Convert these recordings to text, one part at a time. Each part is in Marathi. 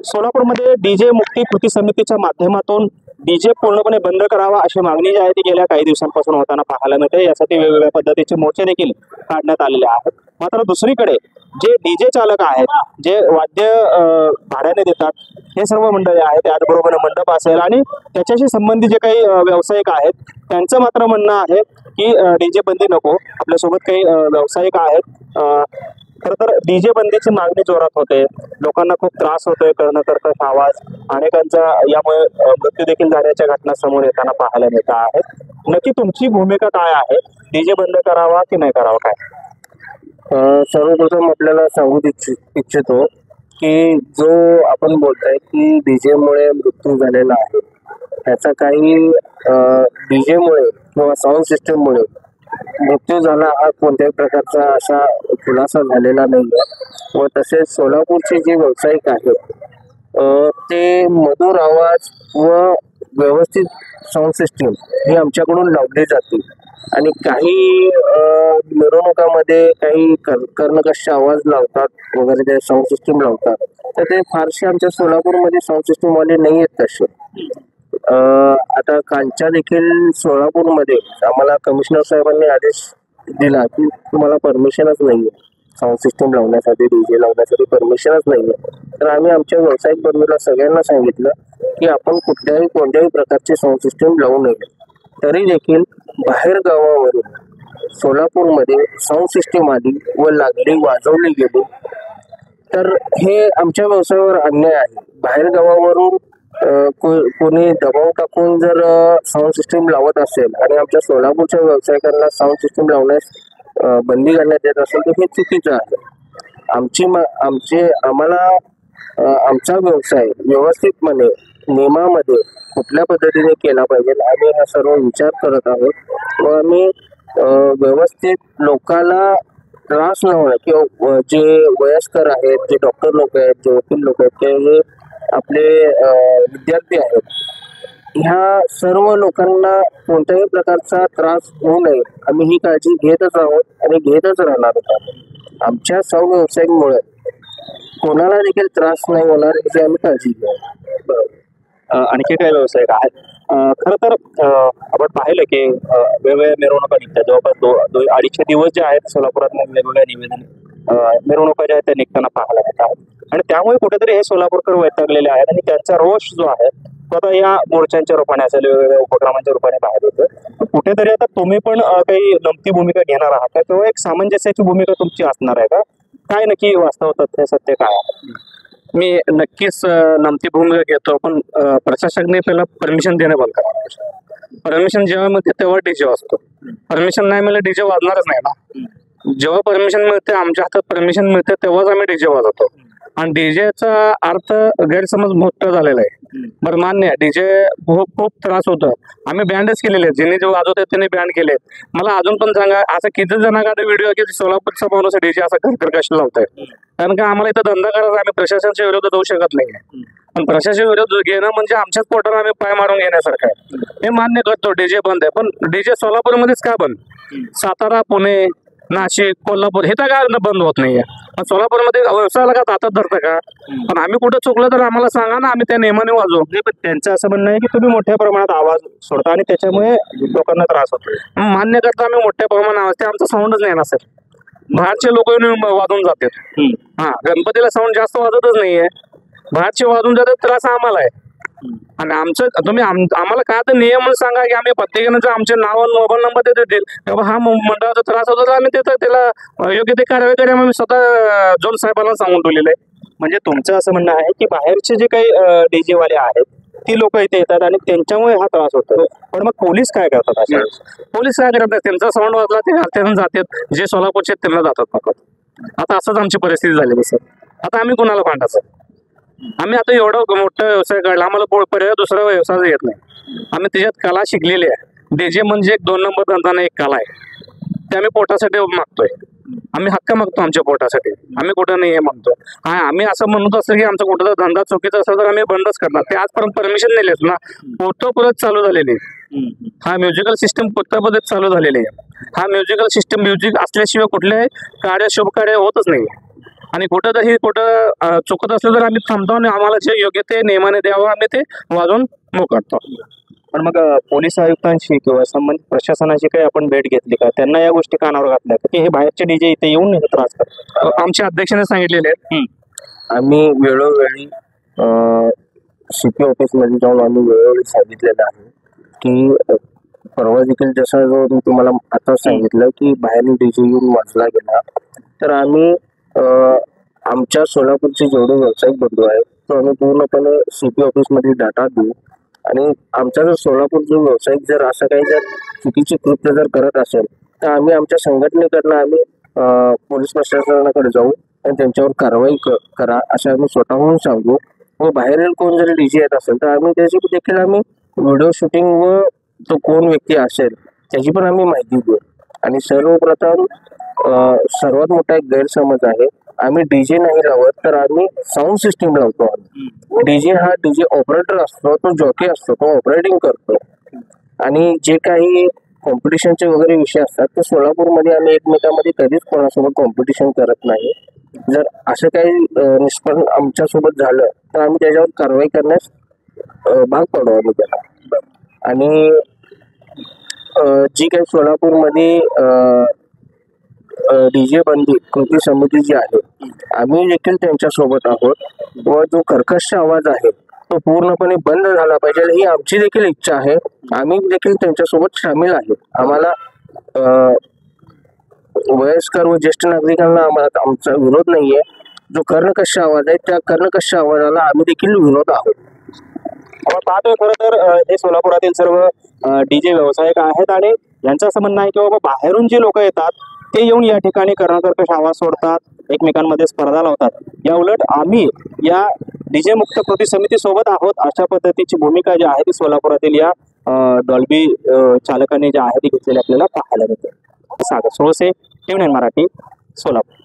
सोलापूरमध्ये डीजे मुक्ती कृती समितीच्या माध्यमातून डीजे पूर्णपणे बंद करावा अशी मागणी जी आहे ती गेल्या काही दिवसांपासून होताना पाहायला मिळते। यासाठी वेगवेगळ्या पद्धतीचे मोर्चे देखील काढण्यात आलेले आहेत। मात्र दुसरीकडे जे डीजे चालक आहेत, जे वाद्य भाड्याने देतात, हे सर्व मंडळी आहेत, त्याचबरोबर मंडप असेल आणि त्याच्याशी संबंधित जे काही व्यावसायिक आहेत, त्यांचं मात्र म्हणणं आहे की डीजे बंदी नको। आपल्यासोबत काही व्यावसायिक आहेत। खरं तर डीजे बंदीची मागणी जोरात होते, लोकांना खूप त्रास होतोय, कर्कश आवाज, अनेकांचा यामुळे मृत्यू देखील झाल्याच्या घटना समोर येताना पाहायला मिळत आहेत। नक्की तुमची भूमिका काय आहे? डीजे बंद करावा की नाही करावा काय? सर्वप्रथम आपल्याला सांगू इच्छितो की जो आपण बोलताय की डीजे मुळे मृत्यू झालेला आहे, त्याचा काही डीजे मुळे किंवा साऊंड सिस्टम मुळे मृत्यू झाला हा कोणत्याही प्रकारचा असा खुलासा झालेला नाही आहे। व तसेच सोलापूरचे जे व्यावसायिक आहेत ते मधुर आवाज व व्यवस्थित साऊंड सिस्टीम ही आमच्याकडून लावली जाते आणि काही मिरवणुकामध्ये काही कर्णकश आवाज लावतात वगैरे, ते साऊंड सिस्टीम लावतात, तर ते फारसे आमच्या सोलापूरमध्ये साऊंड सिस्टीम वाले नाही आहेत तसे। आता कालच्या देखील सोलापूरमध्ये आम्हाला कमिशनर साहेबांनी आदेश दिला की तुम्हाला परमिशनच नाहीये साऊंड सिस्टम लावण्यासाठी, डीजे लावण्यासाठी परमिशनच नाहीये। तर आम्ही आमच्या व्यावसायिक बंधूला सगळ्यांना सांगितलं की आपण कोणत्याही प्रकारचे साऊंड सिस्टम लावू नये। तरी देखील बाहेर गावावरून सोलापूरमध्ये साऊंड सिस्टीम आली व लागली, वाजवली गेली, तर हे आमच्या व्यवसायावर अन्याय आहे। बाहेर गावावरून कोणी दबाव टाकून जर साऊंड सिस्टीम लावत असेल आणि आमच्या सोलापूरच्या व्यावसायिकांना साऊंड सिस्टीम लावण्यास बंदी घालण्यात येत असेल तर हे चुकीचं आहे। आम्हाला आमचा व्यवसाय व्यवस्थितपणे नियमामध्ये कुठल्या पद्धतीने केला पाहिजे आम्ही हा सर्व विचार करत आहोत व आम्ही व्यवस्थित लोकांना त्रास न होणार किंवा जे वयस्कर आहेत, जे डॉक्टर लोक आहेत, जे वकील लोक आहेत, जे आपले विद्यार्थी आहेत, ह्या सर्व लोकांना कोणत्याही प्रकारचा त्रास होऊ नये आम्ही ही काळजी घेतच आहोत आणि घेतच राहणार आहोत। आमच्या साऊंड व्यावसायिकमुळे कोणाला देखील त्रास नाही होणार याची आम्ही काळजी घेऊ। आणखी काही व्यावसायिक आहेत? खरं तर आपण पाहिलं की वेगवेगळ्या मिरवणुका निघतात, जवळपास 2-2.5 दिवस जे आहेत सोलापुरात वेगवेगळ्या मिरवणुका ज्या आहेत त्या निघताना पाहायला मिळतात आणि त्यामुळे कुठेतरी हे सोलापूरकर वैतागलेले आहेत आणि त्यांचा रोष जो आहे तो आता या मोर्चांच्या रूपाने असेल, वेगवेगळ्या उपक्रमांच्या रूपाने बाहेर येतो। कुठेतरी आता तुम्ही पण काही नमती भूमिका घेणार आहात का किंवा एक सामंजस्याची भूमिका तुमची असणार आहे का? काय नक्की वास्तव तथ्य सत्य काय आहे? मी नक्कीच नमती भूमिका घेतो, पण प्रशासनाने पहिला परमिशन देणं बंद करावं। परमिशन जेव्हा मिळते तेव्हा डीजे वाजतो, परमिशन नाही मिळालं डीजे वाजणारच नाही ना। जेव्हा परमिशन मिळते, आमच्या हातात परमिशन मिळते तेव्हाच आम्ही डीजे वाजवतो आणि डीजेचा अर्थ गैरसमज मोठा झालेला आहे। बरं मान्य, डीजे खूप त्रास होतो, आम्ही बँडच केलेले आहेत, ज्यांनी जे वाजवतात त्यांनी बँड केले। मला अजून पण सांगा, असं किती जणांकडे व्हिडिओ की सोलापूरचा माणूस डीजे असा कर्कश लावतोय? कारण का आम्हाला इथं धंदा करायचा, आम्ही प्रशासनाच्या विरोधात जाऊ शकत नाही। पण प्रशासन विरोध घेणं म्हणजे आमच्याच पोटावर आम्ही पाय मारून घेण्यासारखं आहे। हे मान्य करतो डीजे बंद आहे, पण डीजे सोलापूरमध्येच का बंद? सातारा, पुणे, नाशिक, कोल्हापूर हे तर काय बंद होत नाहीये, पण सोलापूरमध्ये व्यवसायाला का हातात धरतं का? पण आम्ही कुठं चुकलं तर आम्हाला सांगा ना, आम्ही त्या नियमाने वाजवू। पण त्यांचं असं म्हणणं आहे की तुम्ही मोठ्या प्रमाणात आवाज सोडता आणि त्याच्यामुळे लोकांना त्रास होतो। मान्य करता आम्ही मोठ्या प्रमाणात आवाज, ते आमचा साऊंडच नाही ना सर, बाहेरचे लोक वाजवून जातात। हा, गणपतीला साऊंड जास्त वाजतच नाहीये, बाहेरचे वाजून जातात, त्रास आम्हाला आहे। आणि आमचं तुम्ही आम्हाला काय तर नियम सांगा की आम्ही प्रत्येकानं जर आमचे नाव आणि मोबाईल नंबर ते देतील तेव्हा हा मंडळाचा त्रास होतो तर आम्ही त्याला योग्य ते कारवाई करेल, आम्ही स्वतः जोन साहेबांना सांगून ठेवलेलं आहे। म्हणजे तुमचं असं म्हणणं आहे की बाहेरचे जे काही डीजे वाले आहेत ती लोक इथे येतात आणि त्यांच्यामुळे हा त्रास होतो, पण मग पोलीस काय करतात अशा वेळेस? पोलीस काय करतात, त्यांचा साऊंड वाजला ते त्यांना जातात, जे सोलापूरचे त्यांना जातात फक्त। आता असंच आमची परिस्थिती झाली सर, आता आम्ही कोणाला भांडायचं? आम्ही आता एवढा मोठा व्यवसाय काढला, आम्हाला पर्याय दुसरा व्यवसाय येत नाही, आम्ही त्याच्यात कला शिकलेली आहे। डीजे म्हणजे एक 2 नंबर धंदा नाही, एक कला आहे, ते आम्ही पोटासाठी मागतोय, आम्ही हक्क मागतो आमच्या पोटासाठी, आम्ही कुठं नाही हे मागतो। हा, आम्ही असं म्हणत असतो की आमचा कुठला धंदा चुकीचा असेल तर आम्ही बंदच करणार, ते आजपर्यंत परमिशन दिलेच ना, परत चालू झालेली। हा म्युझिकल सिस्टम परत चालू झालेली आहे, हा म्युझिकल सिस्टम म्युझिक असल्याशिवाय कुठल्याही शुभ कार्य होतच नाही। आणि कुठं चुकत असलं तर आम्ही थांबतो आणि आम्हाला जे योग्य ते नियमाने द्यावं आम्ही ते वाजवून मोकळतो. पण मग पोलीस आयुक्तांशी किंवा संबंधित प्रशासनाची काही आपण भेट घेतली का? त्यांना या गोष्टी कानावर घातल्या का की हे बाहेरचे डीजे इथे येऊन हे त्रास करतात? आमच्या अध्यक्षाने सांगितलेले आहेत. आम्ही वेळोवेळी CP ऑफिसमध्ये जाऊन आम्ही वेळोवेळी सांगितलेलं आहे की परवा देखील जसं जो मी तुम्हाला आता सांगितलं की बाहेरील डीजे येऊन वाजला गेला, तर आम्ही आमच्या सोलापूरचे जेवढे व्यावसायिक बंधू आहेत तो आम्ही पूर्णपणे CP ऑफिसमध्ये डाटा देऊ आणि आमचा जर सोलापूर जो व्यावसायिक जर असं काही जर चुकीचे कृत्य जर करत असेल तर आम्ही आमच्या संघटनेकडनं आम्ही पोलीस प्रशासनाकडे जाऊ आणि त्यांच्यावर कारवाई करा असं आम्ही स्वतःहून सांगू. व बाहेरील कोण जरी डीजे येत असेल तर आम्ही त्याची देखील आम्ही व्हिडिओ शूटिंग व तो कोण व्यक्ती असेल त्याची पण आम्ही माहिती देऊ. आणि सर्वप्रथम सर्वात मोठा एक गैरसमज आहे, आम्ही डीजे नाही लावत तर आम्ही साऊंड सिस्टीम लावतो. डीजे हा डीजे ऑपरेटर असतो, तो जॉकी असतो, तो ऑपरेटिंग करतो. आणि जे काही कॉम्पिटिशनचे वगैरे विषय असतात ते सोलापूरमध्ये आम्ही एकमेकांमध्ये कधीच कोणासोबत कॉम्पिटिशन करत नाही. जर असं काही निष्पन्न आमच्यासोबत झालं तर आम्ही त्याच्यावर कारवाई करण्यास भाग पडू आम्ही त्याला. आणि जी काही सोलापूरमध्ये डीजे बंदी कृती समिती जी आहे आम्ही देखील त्यांच्यासोबत आहोत व जो कर्कश आवाज आहे तो पूर्णपणे बंद झाला पाहिजे ही आमची देखील इच्छा आहे. आम्ही देखील त्यांच्यासोबत सामील आहे. आम्हाला वयस्कर व ज्येष्ठ नागरिकांना आम्हाला आमचा विरोध नाहीये. जो कर्णकश आवाज आहे त्या कर्णकश आवाजाला आम्ही देखील विरोध आहोत. आपण पाहतोय खरं तर हे सोलापुरातील सर्व डीजे व्यावसायिक आहेत आणि यांचं असं म्हणणं आहे की बाबा बाहेरून जे लोक येतात ते येऊन या ठिकाणी कर्णकर्कश आवाज सोडतात, एकमेकांमध्ये स्पर्धा लावतात. या उलट आम्ही या डीजे मुक्त कृती समिती सोबत आहोत अशा पद्धतीची भूमिका जी आहे ती सोलापुरातील या डॉल्बी चालकांनी जी आहे ती घेतलेली आपल्याला पाहायला मिळते. सागर सोळसे, TV9 मराठी, सोलापूर.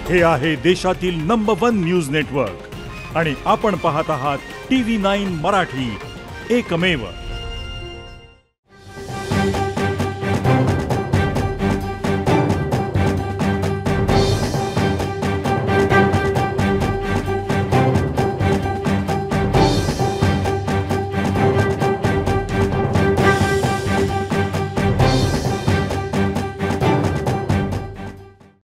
हे आहे देशातील नंबर 1 न्यूज नेटवर्क आणि आपण पाहत आहात TV9 मराठी, एकमेव.